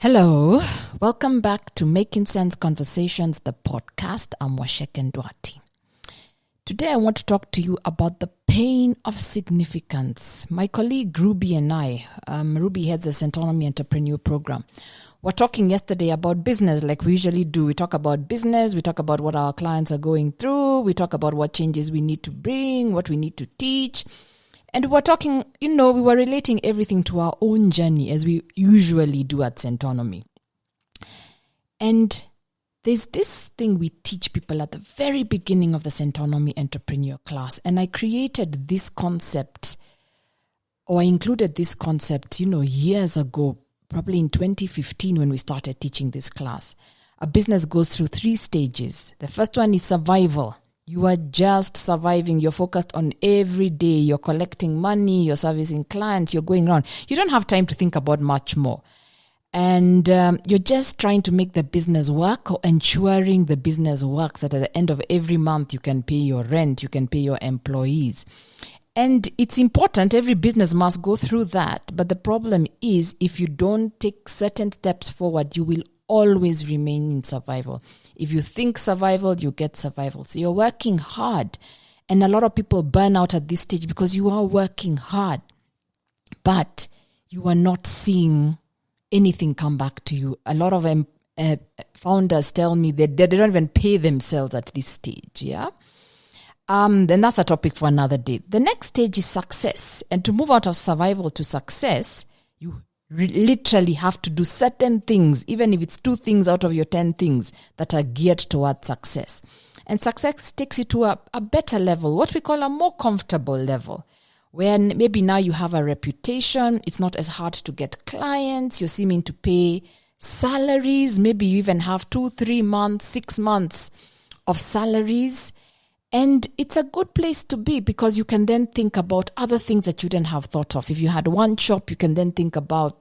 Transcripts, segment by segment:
Hello, welcome back to Making Sense Conversations, the podcast. I'm Washeken Duati. Today I want to talk to you about the pain of significance. My colleague Ruby and I, Ruby heads the Centonomy Entrepreneur Program. We're talking yesterday about business like we usually do. We talk about business, we talk about what our clients are going through, we talk about what changes we need to bring, what we need to teach. And we're talking, we were relating everything to our own journey as we usually do at Centonomy. And there's this thing we teach people at the very beginning of the Centonomy Entrepreneur class. And I created this concept, or I included this concept, years ago, probably in 2015 when we started teaching this class. A business goes through 3 stages. The first one is survival. You are just surviving. You're focused on every day. You're collecting money. You're servicing clients. You're going around. You don't have time to think about much more. And you're just trying to make the business work or ensuring the business works, that at the end of every month you can pay your rent, you can pay your employees. And it's important. Every business must go through that. But the problem is, if you don't take certain steps forward, you will always remain in survival. If you think survival, you get survival. So you're working hard. And a lot of people burn out at this stage because you are working hard, but you are not seeing anything come back to you. A lot of founders tell me that they don't even pay themselves at this stage. Yeah. Then that's a topic for another day. The next stage is success. And to move out of survival to success, you literally have to do certain things, even if it's 2 things out of your 10 things that are geared towards success. And success takes you to a better level, what we call a more comfortable level, where maybe now you have a reputation. It's not as hard to get clients. You're seeming to pay salaries. Maybe you even have 2, 3 months, 6 months of salaries. And it's a good place to be because you can then think about other things that you didn't have thought of. If you had 1 shop, you can then think about,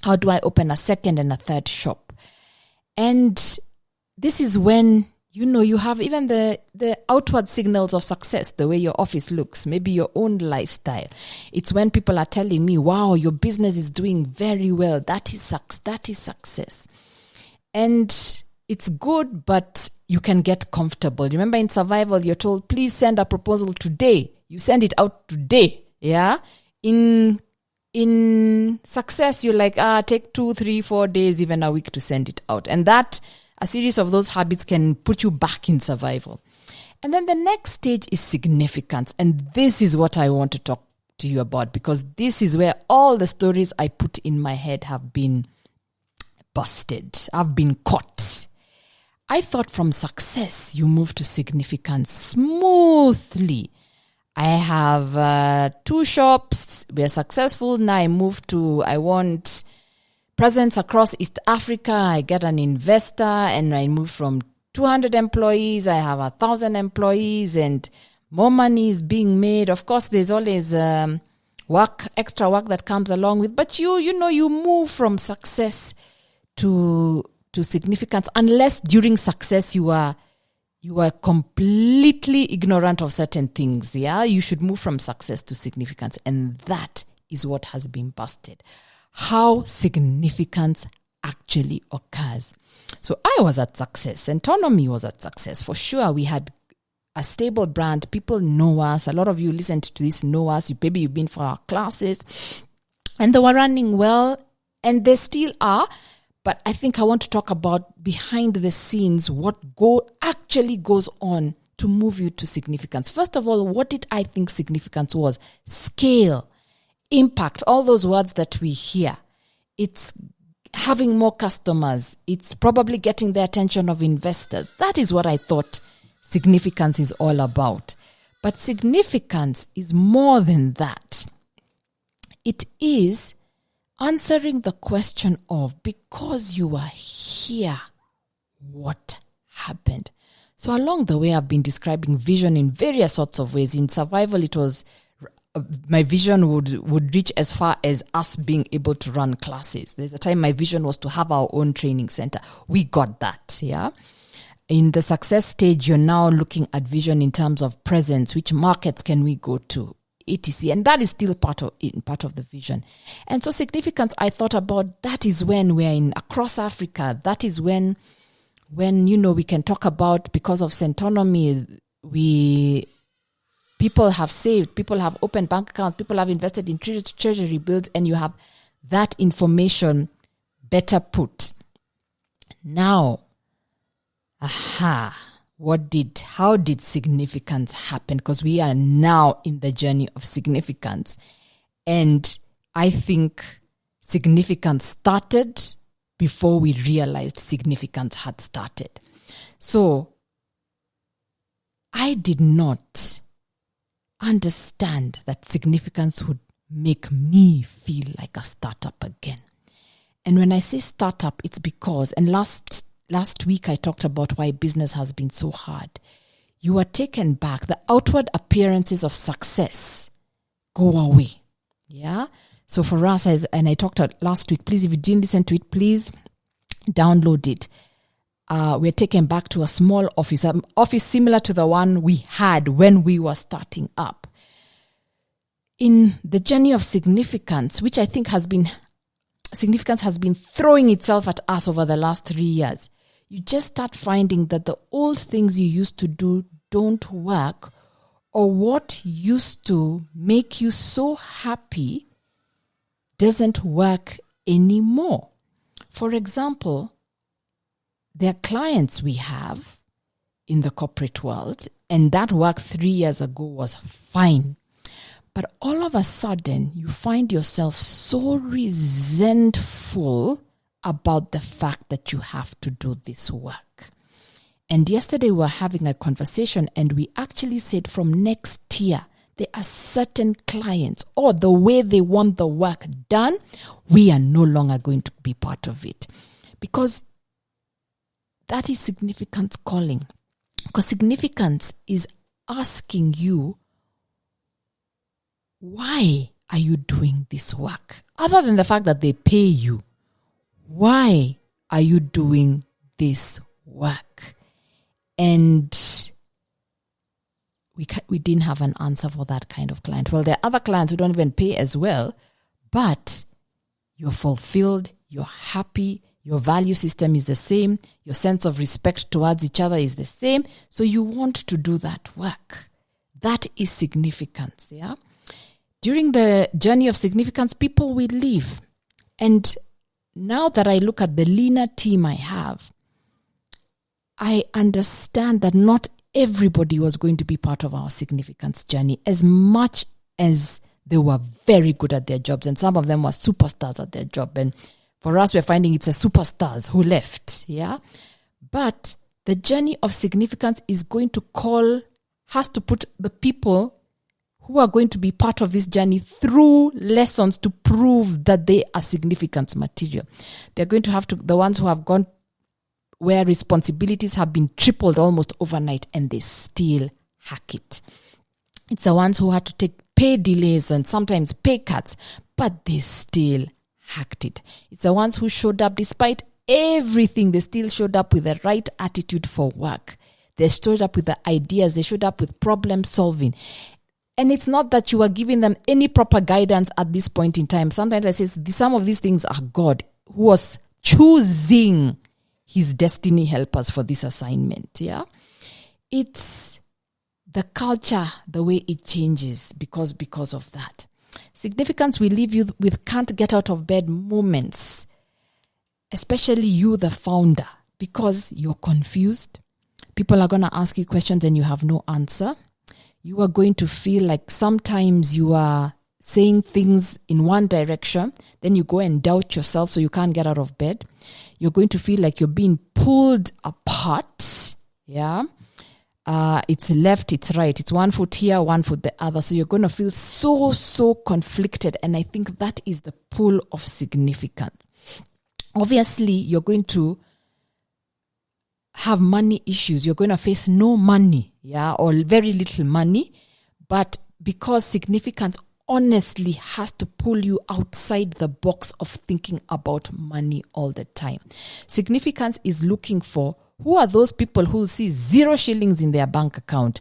how do I open a second and a third shop? And this is when, you have even the outward signals of success, the way your office looks, maybe your own lifestyle. It's when people are telling me, wow, your business is doing very well. That is success. And it's good, but you can get comfortable. Remember, in survival, you're told, please send a proposal today. You send it out today. Yeah. In success, you're like, take 2, 3, 4 days, even a week to send it out. And that, a series of those habits can put you back in survival. And then the next stage is significance. And this is what I want to talk to you about, because this is where all the stories I put in my head have been busted. I've been caught. I thought from success, you move to significance smoothly. I have 2 shops. We are successful. Now I want presence across East Africa. I get an investor and I move from 200 employees. I have 1,000 employees and more money is being made. Of course, there's always extra work that comes along with, but you move from success to significance, unless during success you are completely ignorant of certain things. Yeah, you should move from success to significance, and that is what has been busted. How significance actually occurs. So I was at success. Centonomy was at success for sure. We had a stable brand. People know us. A lot of you listened to this know us. Maybe you've been for our classes, and they were running well, and they still are. But I think I want to talk about behind the scenes, what actually goes on to move you to significance. First of all, what did I think significance was? Scale, impact, all those words that we hear. It's having more customers. It's probably getting the attention of investors. That is what I thought significance is all about. But significance is more than that. It is answering the question of, because you are here, what happened? So along the way, I've been describing vision in various sorts of ways. In survival, it was my vision would reach as far as us being able to run classes. There's a time my vision was to have our own training center. We got that, yeah. In the success stage, you're now looking at vision in terms of presence. Which markets can we go to? etc. And that is still part of the vision. And so significance, I thought about, that is when we're across Africa. That is when we can talk about, because of Centonomy, people have saved, people have opened bank accounts, people have invested in treasury bills, and you have that information better put. Now, how did significance happen? Because we are now in the journey of significance. And I think significance started before we realized significance had started. So I did not understand that significance would make me feel like a startup again. And when I say startup, it's because, and last week I talked about why business has been so hard. You are taken back. The outward appearances of success go away. Yeah. So for us, and I talked about last week, please, if you didn't listen to it, please download it. We're taken back to a small office, an office similar to the one we had when we were starting up. In the journey of significance, which I think significance has been throwing itself at us over the last 3 years, you just start finding that the old things you used to do don't work, or what used to make you so happy doesn't work anymore. For example, there are clients we have in the corporate world, and that work 3 years ago was fine. But all of a sudden, you find yourself so resentful about the fact that you have to do this work. And yesterday we were having a conversation, and we actually said from next year, there are certain clients, or the way they want the work done, we are no longer going to be part of it. Because that is significance calling. Because significance is asking you, why are you doing this work? Other than the fact that they pay you, why are you doing this work? And we didn't have an answer for that kind of client. Well, there are other clients who don't even pay as well, but you're fulfilled, you're happy, your value system is the same, your sense of respect towards each other is the same, so you want to do that work. That is significance, yeah? During the journey of significance, people will leave. And now that I look at the leaner team I have, I understand that not everybody was going to be part of our significance journey, as much as they were very good at their jobs, and some of them were superstars at their job. And for us, we're finding it's the superstars who left, yeah? But the journey of significance has to put the people who are going to be part of this journey through lessons to prove that they are significance material. They're going to have to, the ones who have gone where responsibilities have been tripled almost overnight and they still hack it. It's the ones who had to take pay delays and sometimes pay cuts, but they still hacked it. It's the ones who showed up despite everything. They still showed up with the right attitude for work. They showed up with the ideas. They showed up with problem solving. And it's not that you are giving them any proper guidance at this point in time. Sometimes I say some of these things are God who was choosing his destiny helpers for this assignment. Yeah, it's the culture, the way it changes because of that. Significance will leave you with can't get out of bed moments, especially you, the founder, because you're confused. People are going to ask you questions and you have no answer. You are going to feel like sometimes you are saying things in one direction, then you go and doubt yourself so you can't get out of bed. You're going to feel like you're being pulled apart. Yeah. It's left, it's right. It's 1 foot here, 1 foot the other. So you're going to feel so conflicted. And I think that is the pull of significance. Obviously, you're going to have money issues. You're going to face no money, yeah, or very little money. But because significance honestly has to pull you outside the box of thinking about money all the time. Significance is looking for who are those people who will see 0 shillings in their bank account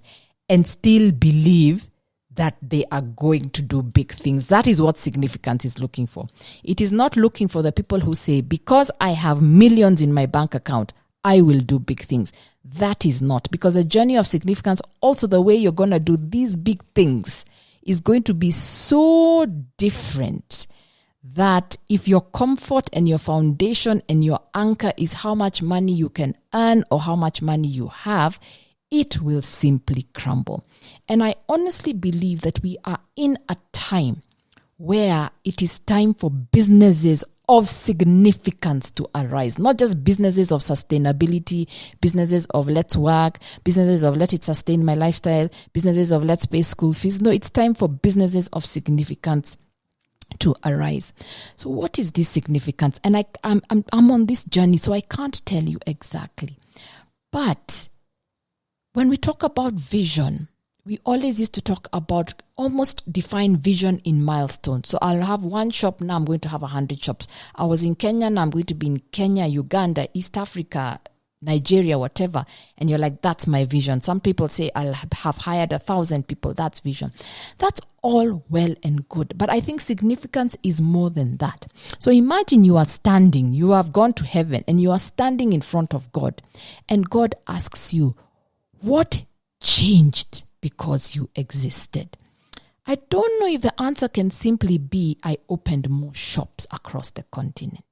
and still believe that they are going to do big things. That is what significance is looking for. It is not looking for the people who say, because I have millions in my bank account, I will do big things. That is not, because the journey of significance, also the way you're going to do these big things, is going to be so different that if your comfort and your foundation and your anchor is how much money you can earn or how much money you have, it will simply crumble. And I honestly believe that we are in a time where it is time for businesses of significance to arise, not just businesses of sustainability, businesses of let's work, businesses of let it sustain my lifestyle, businesses of let's pay school fees. No, it's time for businesses of significance to arise. So what is this significance? And I'm on this journey, so I can't tell you exactly. But when we talk about vision, we always used to talk about almost define vision in milestones. So I'll have one shop, now I'm going to have 100 shops. I was in Kenya, now I'm going to be in Kenya, Uganda, East Africa, Nigeria, whatever. And you're like, that's my vision. Some people say I'll have hired 1,000 people. That's vision. That's all well and good. But I think significance is more than that. So imagine you are standing, you have gone to heaven and you are standing in front of God. And God asks you, what changed because you existed? I don't know if the answer can simply be, I opened more shops across the continent.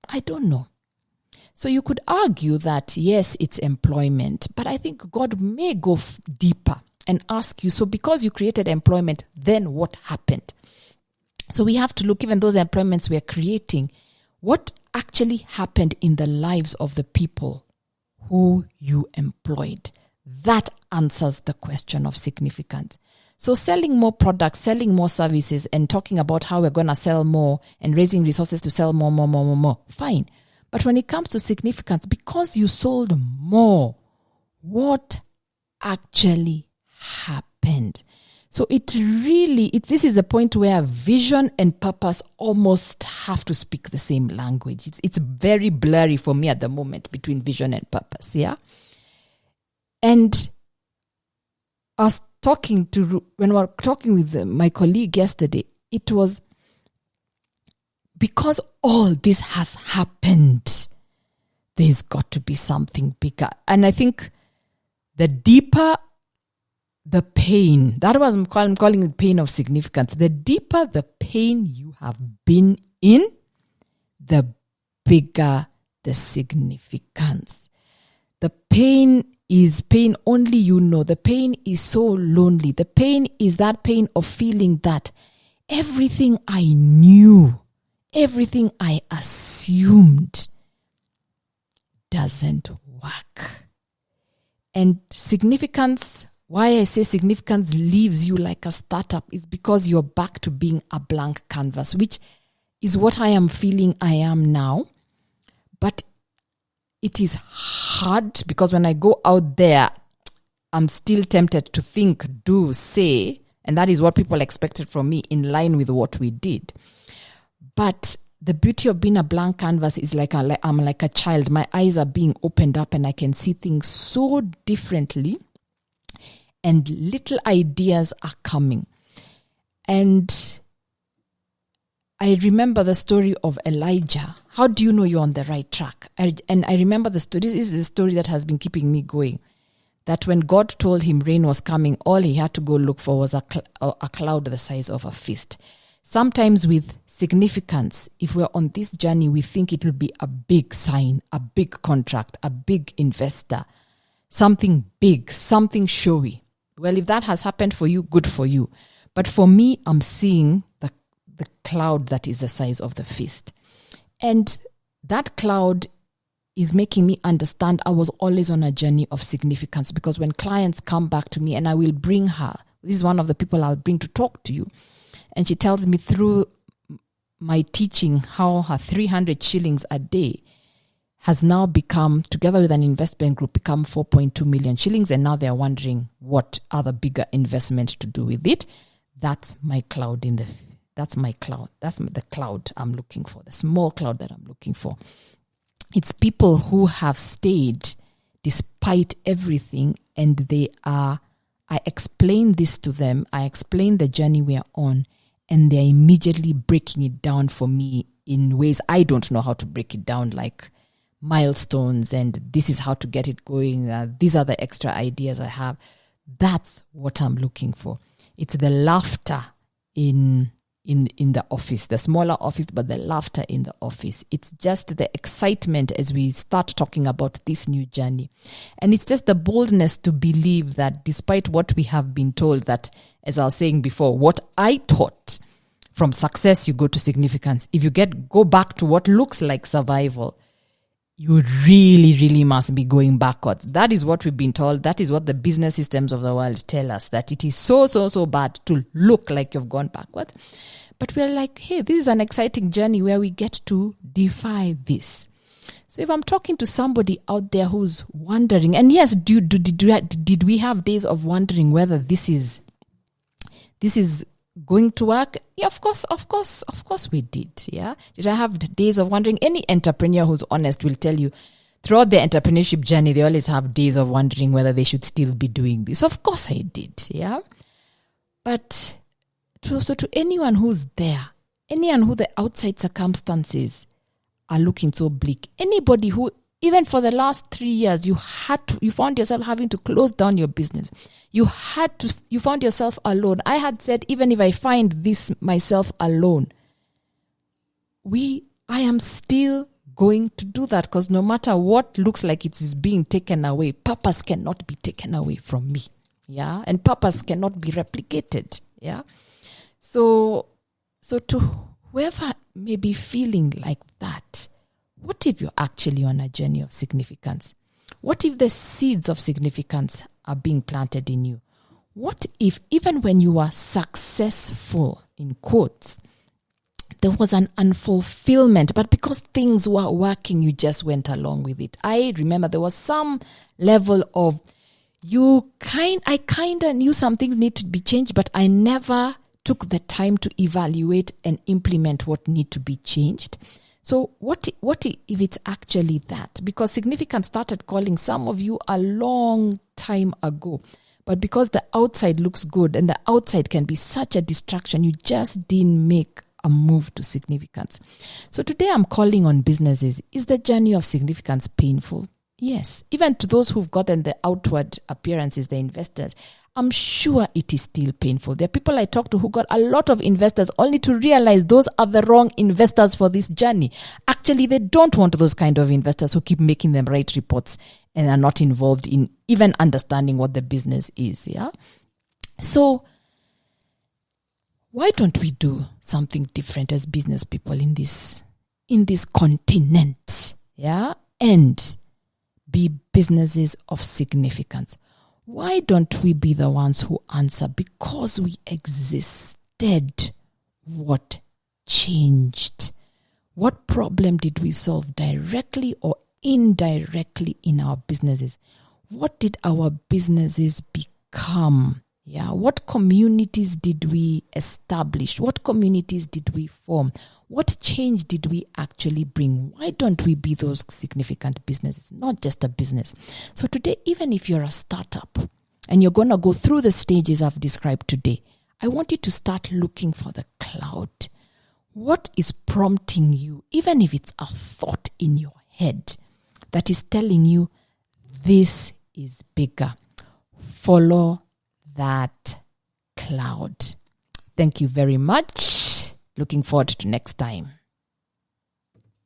I don't know. So you could argue that, yes, it's employment, but I think God may go deeper and ask you, so because you created employment, then what happened? So we have to look, even those employments we're creating, what actually happened in the lives of the people who you employed. That answers the question of significance. So selling more products, selling more services, and talking about how we're going to sell more and raising resources to sell more, fine. But when it comes to significance, because you sold more, what actually happened? So this is the point where vision and purpose almost have to speak the same language. It's very blurry for me at the moment between vision and purpose, yeah? And when we were talking with my colleague yesterday, it was because all this has happened, there's got to be something bigger. And I think the deeper the pain, that was I'm calling it pain of significance. The deeper the pain you have been in, the bigger the significance. The pain is pain only you know. The pain is so lonely. The pain is that pain of feeling that everything I knew, everything I assumed doesn't work. And significance, why I say significance leaves you like a startup, is because you're back to being a blank canvas, which is what I am feeling I am now. But it is hard because when I go out there, I'm still tempted to think, do, say, and that is what people expected from me in line with what we did. But the beauty of being a blank canvas is I'm like a child. My eyes are being opened up and I can see things so differently and little ideas are coming. And I remember the story of Elijah. How do you know you're on the right track? And I remember the story. This is the story that has been keeping me going. That when God told him rain was coming, all he had to go look for was a cloud the size of a fist. Sometimes with significance, if we're on this journey, we think it will be a big sign, a big contract, a big investor, something big, something showy. Well, if that has happened for you, good for you. But for me, I'm seeing the cloud that is the size of the fist. And that cloud is making me understand I was always on a journey of significance, because when clients come back to me, and I will bring her, this is one of the people I'll bring to talk to you, and she tells me through my teaching how her 300 shillings a day has now become, together with an investment group, become 4.2 million shillings, and now they're wondering what other bigger investment to do with it. That's my cloud that's my cloud. That's the cloud I'm looking for, the small cloud that I'm looking for. It's people who have stayed despite everything, and they are I explain this to them. I explain the journey we are on, and they're immediately breaking it down for me in ways I don't know how to break it down, like milestones, and this is how to get it going. These are the extra ideas I have. That's what I'm looking for. It's the laughter in the office, the smaller office, but the laughter in the office. It's just the excitement as we start talking about this new journey. And it's just the boldness to believe that despite what we have been told, that, as I was saying before, what I taught, from success you go to significance. If you go back to what looks like survival, you really, really must be going backwards. That is what we've been told. That is what the business systems of the world tell us, that it is so bad to look like you've gone backwards. But we're like, hey, this is an exciting journey where we get to defy this. So if I'm talking to somebody out there who's wondering, and yes, did we have days of wondering whether this is going to work? Yeah, of course we did. Yeah. Did I have days of wondering? Any entrepreneur who's honest will tell you throughout their entrepreneurship journey, they always have days of wondering whether they should still be doing this. Of course I did. Yeah. But so to anyone who's there, anyone who the outside circumstances are looking so bleak, anybody who, even for the last 3 years, you found yourself having to close down your business. You found yourself alone. I had said, even if I find this myself alone, I am still going to do that, because no matter what looks like it is being taken away, purpose cannot be taken away from me. Yeah. And purpose cannot be replicated. Yeah. So to whoever may be feeling like that, what if you're actually on a journey of significance? What if the seeds of significance are being planted in you? What if even when you are successful, in quotes, there was an unfulfillment, but because things were working, you just went along with it? I remember there was some level of I kind of knew some things need to be changed, but I never took the time to evaluate and implement what need to be changed. So what if it's actually that? Because significance started calling some of you a long time ago. But because the outside looks good and the outside can be such a distraction, you just didn't make a move to significance. So today I'm calling on businesses. Is the journey of significance painful? Yes. Even to those who've gotten the outward appearances, the investors, I'm sure it is still painful. There are people I talk to who got a lot of investors only to realize those are the wrong investors for this journey. Actually, they don't want those kind of investors who keep making them write reports and are not involved in even understanding what the business is. Yeah. So why don't we do something different as business people in this continent? Yeah. And be businesses of significance. Why don't we be the ones who answer? Because we existed. What changed? What problem did we solve directly or indirectly in our businesses? What did our businesses become? Yeah, what communities did we establish? What communities did we form? What change did we actually bring? Why don't we be those significant businesses, not just a business? So today, even if you're a startup and you're going to go through the stages I've described today, I want you to start looking for the cloud. What is prompting you, even if it's a thought in your head that is telling you this is bigger? Follow that cloud. Thank you very much. Looking forward to next time.